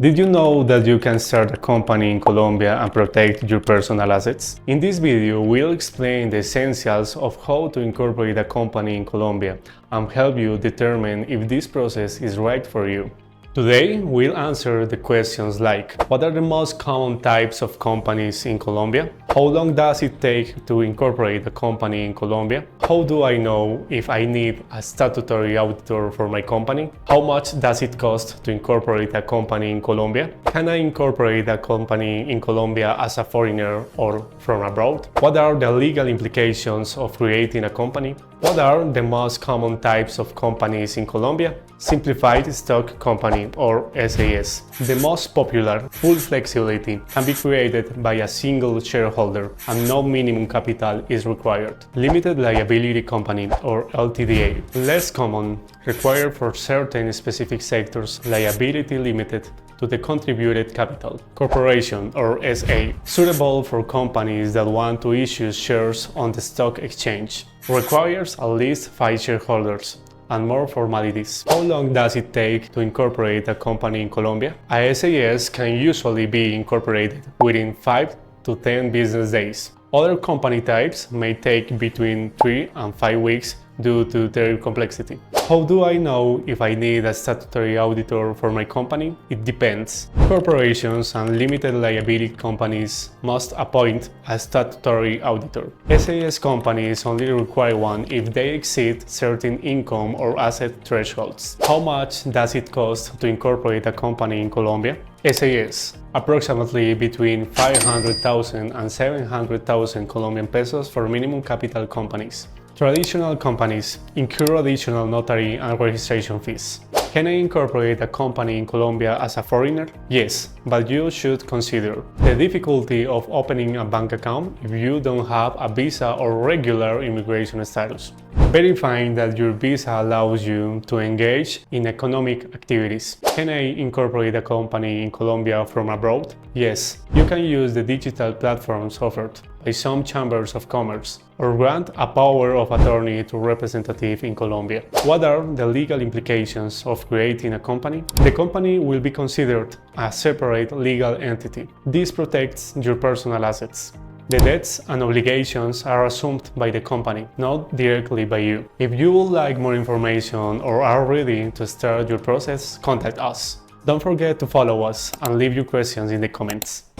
Did you know that you can start a company in Colombia and protect your personal assets? In this video, we'll explain the essentials of how to incorporate a company in Colombia and help you determine if this process is right for you. Today, we'll answer the questions like: what are the most common types of companies in Colombia? How long does it take to incorporate a company in Colombia? How do I know if I need a statutory auditor for my company? How much does it cost to incorporate a company in Colombia? Can I incorporate a company in Colombia as a foreigner or from abroad? What are the legal implications of creating a company? What are the most common types of companies in Colombia? Simplified stock company or S.A.S. The most popular, full flexibility, can be created by a single shareholder and no minimum capital is required. Limited liability company or Ltda. Less common, required for certain specific sectors, liability limited to the contributed capital. Corporation or S.A. Suitable for companies that want to issue shares on the stock exchange. Requires at least 5 shareholders and more formalities. How long does it take to incorporate a company in Colombia? A S.A.S. can usually be incorporated within 5 to 10 business days. Other company types may take between 3 and 5 weeks due to their complexity. How do I know if I need a statutory auditor for my company? It depends. Corporations and limited liability companies must appoint a statutory auditor. S.A.S. companies only require one if they exceed certain income or asset thresholds. How much does it cost to incorporate a company in Colombia? S.A.S. approximately between 500,000 and 700,000 Colombian pesos for minimum capital companies. Traditional companies incur additional notary and registration fees. Can I incorporate a company in Colombia as a foreigner? Yes, but you should consider the difficulty of opening a bank account if you don't have a visa or regular immigration status. Verifying that your visa allows you to engage in economic activities. Can I incorporate a company in Colombia from abroad? Yes, you can use the digital platforms offered by some chambers of commerce or grant a power of attorney to representative in Colombia. What are the legal implications of creating a company? The company will be considered a separate legal entity. This protects your personal assets. The debts and obligations are assumed by the company, not directly by you. If you would like more information or are ready to start your process, contact us. Don't forget to follow us and leave your questions in the comments.